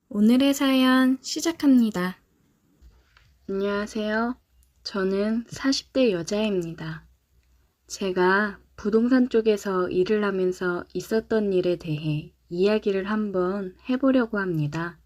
오늘의 사연 시작합니다. 안녕하세요. 저는 40대 여자입니다. 제가 부동산 쪽에서 일을 하면서 있었던 일에 대해 이야기를 한번 해보려고 합니다.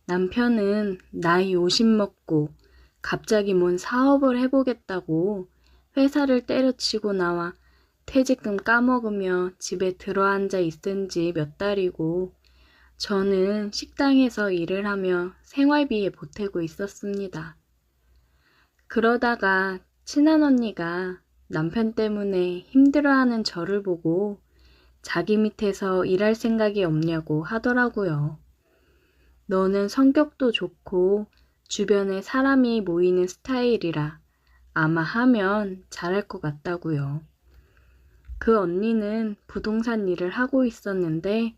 남편은 나이 50 먹고 갑자기 뭔 사업을 해보겠다고 회사를 때려치고 나와 퇴직금 까먹으며 집에 들어앉아 있은 지 몇 달이고 저는 식당에서 일을 하며 생활비에 보태고 있었습니다. 그러다가 친한 언니가 남편 때문에 힘들어하는 저를 보고 자기 밑에서 일할 생각이 없냐고 하더라고요. 너는 성격도 좋고 주변에 사람이 모이는 스타일이라 아마 하면 잘할 것 같다고요. 그 언니는 부동산 일을 하고 있었는데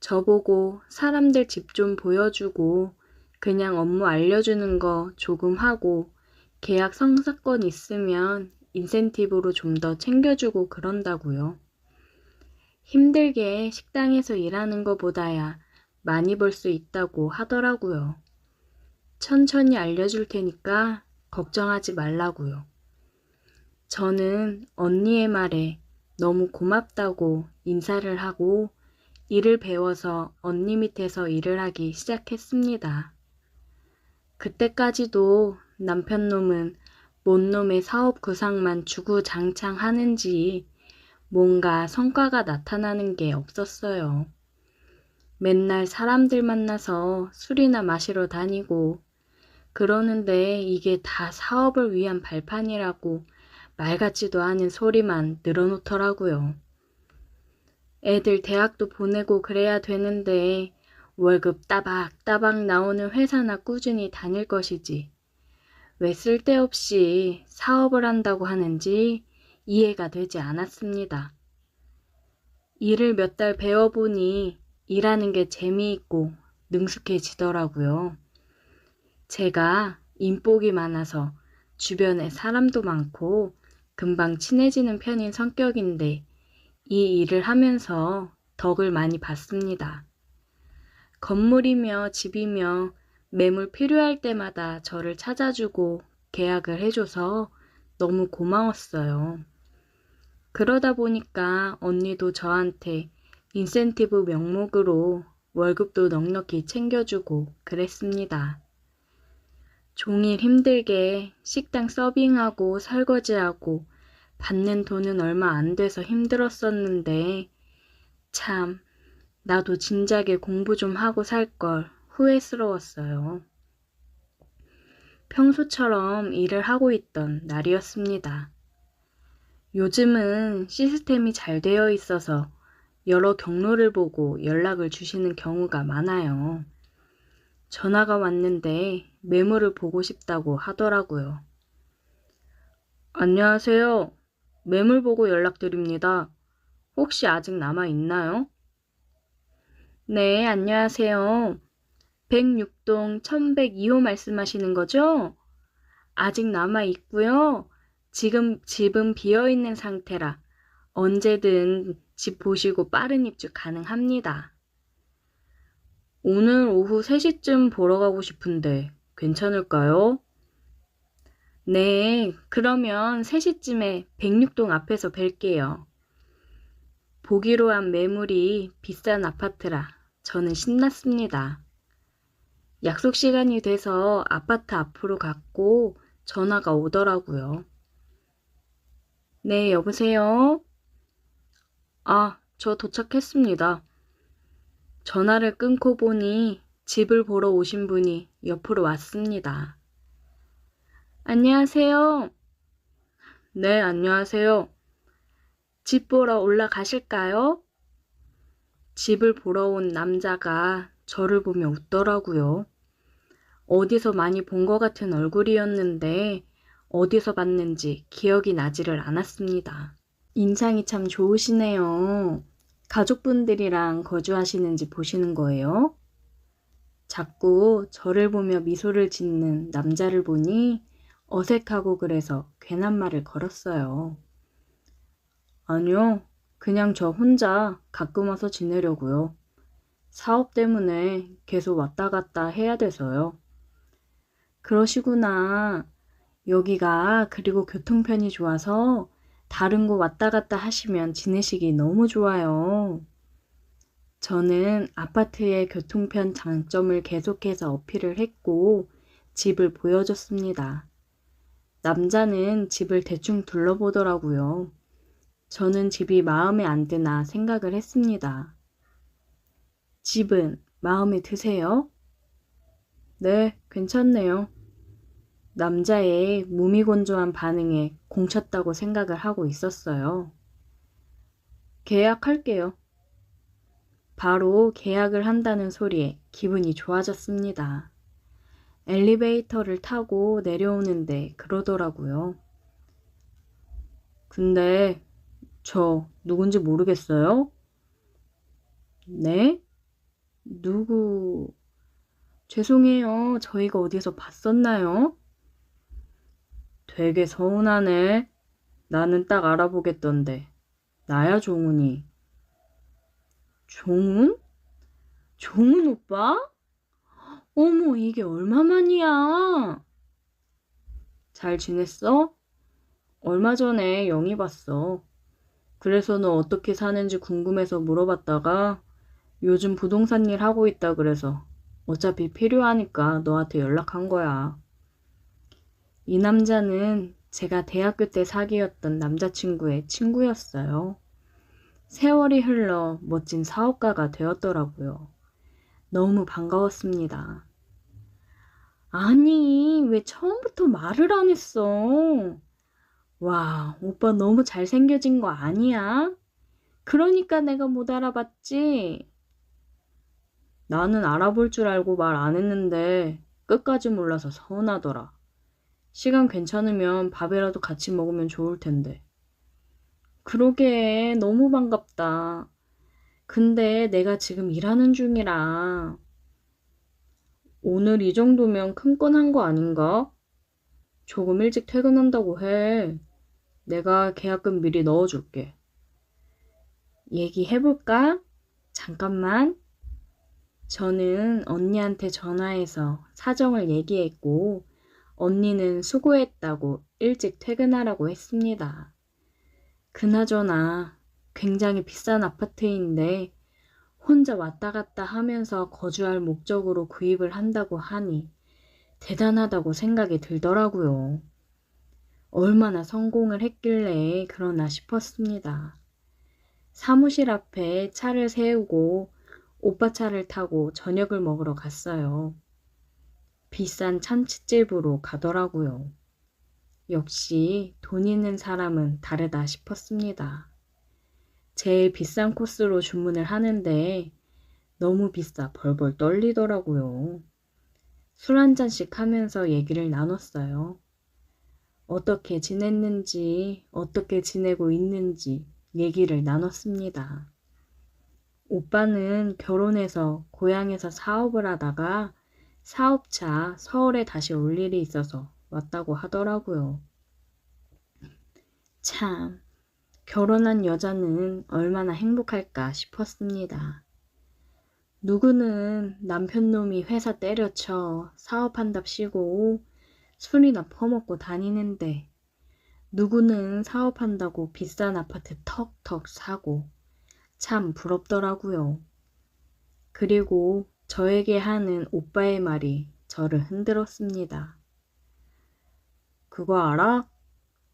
저보고 사람들 집 좀 보여주고 그냥 업무 알려주는 거 조금 하고 계약 성사건 있으면 인센티브로 좀 더 챙겨주고 그런다고요. 힘들게 식당에서 일하는 것보다야 많이 벌 수 있다고 하더라고요. 천천히 알려줄 테니까 걱정하지 말라고요. 저는 언니의 말에 너무 고맙다고 인사를 하고 일을 배워서 언니 밑에서 일을 하기 시작했습니다. 그때까지도 남편 놈은 뭔 놈의 사업 구상만 주구장창 하는지 뭔가 성과가 나타나는 게 없었어요. 맨날 사람들 만나서 술이나 마시러 다니고 그러는데 이게 다 사업을 위한 발판이라고 말 같지도 않은 소리만 늘어놓더라고요. 애들 대학도 보내고 그래야 되는데 월급 따박따박 나오는 회사나 꾸준히 다닐 것이지. 왜 쓸데없이 사업을 한다고 하는지 이해가 되지 않았습니다. 일을 몇 달 배워보니 일하는 게 재미있고 능숙해지더라고요. 제가 인복이 많아서 주변에 사람도 많고 금방 친해지는 편인 성격인데 이 일을 하면서 덕을 많이 봤습니다. 건물이며 집이며 매물 필요할 때마다 저를 찾아주고 계약을 해줘서 너무 고마웠어요. 그러다 보니까 언니도 저한테 인센티브 명목으로 월급도 넉넉히 챙겨주고 그랬습니다. 종일 힘들게 식당 서빙하고 설거지하고 받는 돈은 얼마 안 돼서 힘들었었는데 참 나도 진작에 공부 좀 하고 살 걸 후회스러웠어요. 평소처럼 일을 하고 있던 날이었습니다. 요즘은 시스템이 잘 되어 있어서 여러 경로를 보고 연락을 주시는 경우가 많아요. 전화가 왔는데 매물을 보고 싶다고 하더라고요. 안녕하세요. 매물 보고 연락드립니다. 혹시 아직 남아 있나요? 네, 안녕하세요. 106동 1102호 말씀하시는 거죠? 아직 남아 있고요. 지금 집은 비어 있는 상태라 언제든 집 보시고 빠른 입주 가능합니다. 오늘 오후 3시쯤 보러 가고 싶은데 괜찮을까요? 네, 그러면 3시쯤에 106동 앞에서 뵐게요. 보기로 한 매물이 비싼 아파트라 저는 신났습니다. 약속 시간이 돼서 아파트 앞으로 갔고 전화가 오더라고요. 네, 여보세요? 아, 저 도착했습니다. 전화를 끊고 보니 집을 보러 오신 분이 옆으로 왔습니다. 안녕하세요. 네, 안녕하세요. 집 보러 올라가실까요? 집을 보러 온 남자가 저를 보며 웃더라고요. 어디서 많이 본 것 같은 얼굴이었는데 어디서 봤는지 기억이 나지를 않았습니다. 인상이 참 좋으시네요. 가족분들이랑 거주하시는지 보시는 거예요? 자꾸 저를 보며 미소를 짓는 남자를 보니 어색하고 그래서 괜한 말을 걸었어요. 아니요, 그냥 저 혼자 가끔 와서 지내려고요. 사업 때문에 계속 왔다 갔다 해야 돼서요. 그러시구나. 여기가 그리고 교통편이 좋아서 다른 곳 왔다 갔다 하시면 지내시기 너무 좋아요. 저는 아파트의 교통편 장점을 계속해서 어필을 했고 집을 보여줬습니다. 남자는 집을 대충 둘러보더라고요. 저는 집이 마음에 안 드나 생각을 했습니다. 집은 마음에 드세요? 네, 괜찮네요. 남자의 무미건조한 반응에 공쳤다고 생각을 하고 있었어요. 계약할게요. 바로 계약을 한다는 소리에 기분이 좋아졌습니다. 엘리베이터를 타고 내려오는데 그러더라고요. 근데 저 누군지 모르겠어요? 네? 누구? 죄송해요. 저희가 어디서 봤었나요? 되게 서운하네. 나는 딱 알아보겠던데. 나야, 종훈이. 종훈? 종훈 오빠? 어머, 이게 얼마만이야? 잘 지냈어? 얼마 전에 영희 봤어. 그래서 너 어떻게 사는지 궁금해서 물어봤다가 요즘 부동산 일 하고 있다 그래서 어차피 필요하니까 너한테 연락한 거야. 이 남자는 제가 대학교 때 사귀었던 남자친구의 친구였어요. 세월이 흘러 멋진 사업가가 되었더라고요. 너무 반가웠습니다. 아니, 왜 처음부터 말을 안 했어? 와, 오빠 너무 잘생겨진 거 아니야? 그러니까 내가 못 알아봤지. 나는 알아볼 줄 알고 말 안 했는데 끝까지 몰라서 서운하더라. 시간 괜찮으면 밥이라도 같이 먹으면 좋을 텐데. 그러게, 너무 반갑다. 근데 내가 지금 일하는 중이라 오늘 이 정도면 큰 건 한 거 아닌가? 조금 일찍 퇴근한다고 해. 내가 계약금 미리 넣어줄게. 얘기해볼까? 잠깐만. 저는 언니한테 전화해서 사정을 얘기했고, 언니는 수고했다고 일찍 퇴근하라고 했습니다. 그나저나 굉장히 비싼 아파트인데 혼자 왔다 갔다 하면서 거주할 목적으로 구입을 한다고 하니 대단하다고 생각이 들더라고요. 얼마나 성공을 했길래 그러나 싶었습니다. 사무실 앞에 차를 세우고 오빠 차를 타고 저녁을 먹으러 갔어요. 비싼 참치집으로 가더라고요. 역시 돈 있는 사람은 다르다 싶었습니다. 제일 비싼 코스로 주문을 하는데 너무 비싸 벌벌 떨리더라고요. 술 한 잔씩 하면서 얘기를 나눴어요. 어떻게 지냈는지, 어떻게 지내고 있는지 얘기를 나눴습니다. 오빠는 결혼해서 고향에서 사업을 하다가 사업차 서울에 다시 올 일이 있어서 왔다고 하더라고요. 참, 결혼한 여자는 얼마나 행복할까 싶었습니다. 누구는 남편 놈이 회사 때려쳐 사업한답시고 술이나 퍼먹고 다니는데 누구는 사업한다고 비싼 아파트 턱턱 사고 참 부럽더라고요. 그리고 저에게 하는 오빠의 말이 저를 흔들었습니다. 그거 알아?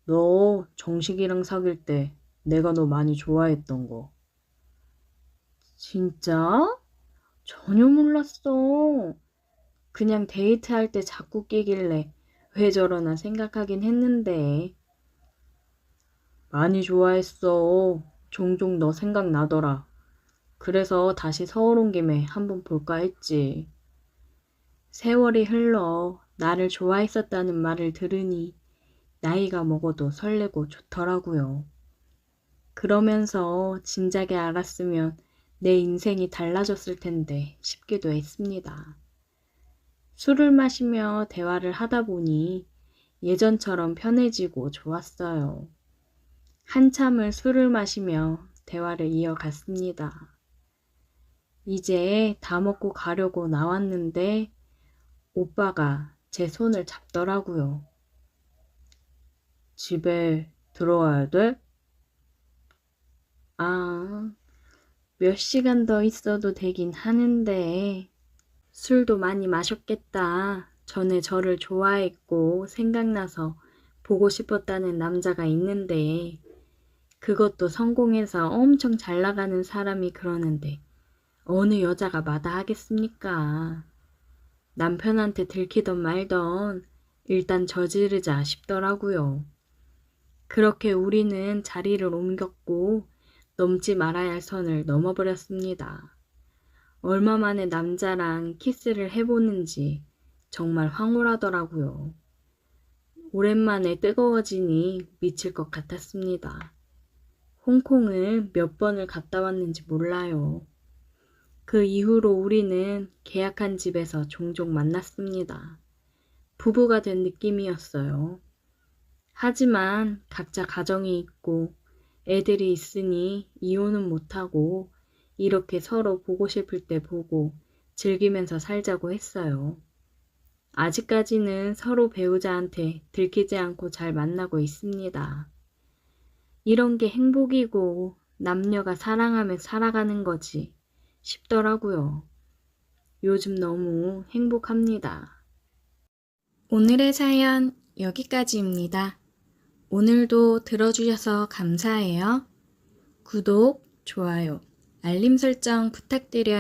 너 정식이랑 사귈 때 내가 너 많이 좋아했던 거. 진짜? 전혀 몰랐어. 그냥 데이트할 때 자꾸 끼길래 왜 저러나 생각하긴 했는데. 많이 좋아했어. 종종 너 생각나더라. 그래서 다시 서울 온 김에 한번 볼까 했지. 세월이 흘러 나를 좋아했었다는 말을 들으니 나이가 먹어도 설레고 좋더라고요. 그러면서 진작에 알았으면 내 인생이 달라졌을 텐데 싶기도 했습니다. 술을 마시며 대화를 하다 보니 예전처럼 편해지고 좋았어요. 한참을 술을 마시며 대화를 이어갔습니다. 이제 다 먹고 가려고 나왔는데 오빠가 제 손을 잡더라고요. 집에 들어와야 돼? 아, 몇 시간 더 있어도 되긴 하는데 술도 많이 마셨겠다. 전에 저를 좋아했고 생각나서 보고 싶었다는 남자가 있는데 그것도 성공해서 엄청 잘 나가는 사람이 그러는데 어느 여자가 마다하겠습니까? 남편한테 들키던 말던 일단 저지르자 싶더라고요. 그렇게 우리는 자리를 옮겼고 넘지 말아야 할 선을 넘어버렸습니다. 얼마 만에 남자랑 키스를 해보는지 정말 황홀하더라고요. 오랜만에 뜨거워지니 미칠 것 같았습니다. 홍콩을 몇 번을 갔다 왔는지 몰라요. 그 이후로 우리는 계약한 집에서 종종 만났습니다. 부부가 된 느낌이었어요. 하지만 각자 가정이 있고 애들이 있으니 이혼은 못하고 이렇게 서로 보고 싶을 때 보고 즐기면서 살자고 했어요. 아직까지는 서로 배우자한테 들키지 않고 잘 만나고 있습니다. 이런 게 행복이고 남녀가 사랑하며 살아가는 거지 싶더라고요. 요즘 너무 행복합니다. 오늘의 사연 여기까지입니다. 오늘도 들어주셔서 감사해요. 구독, 좋아요, 알림 설정 부탁드려요.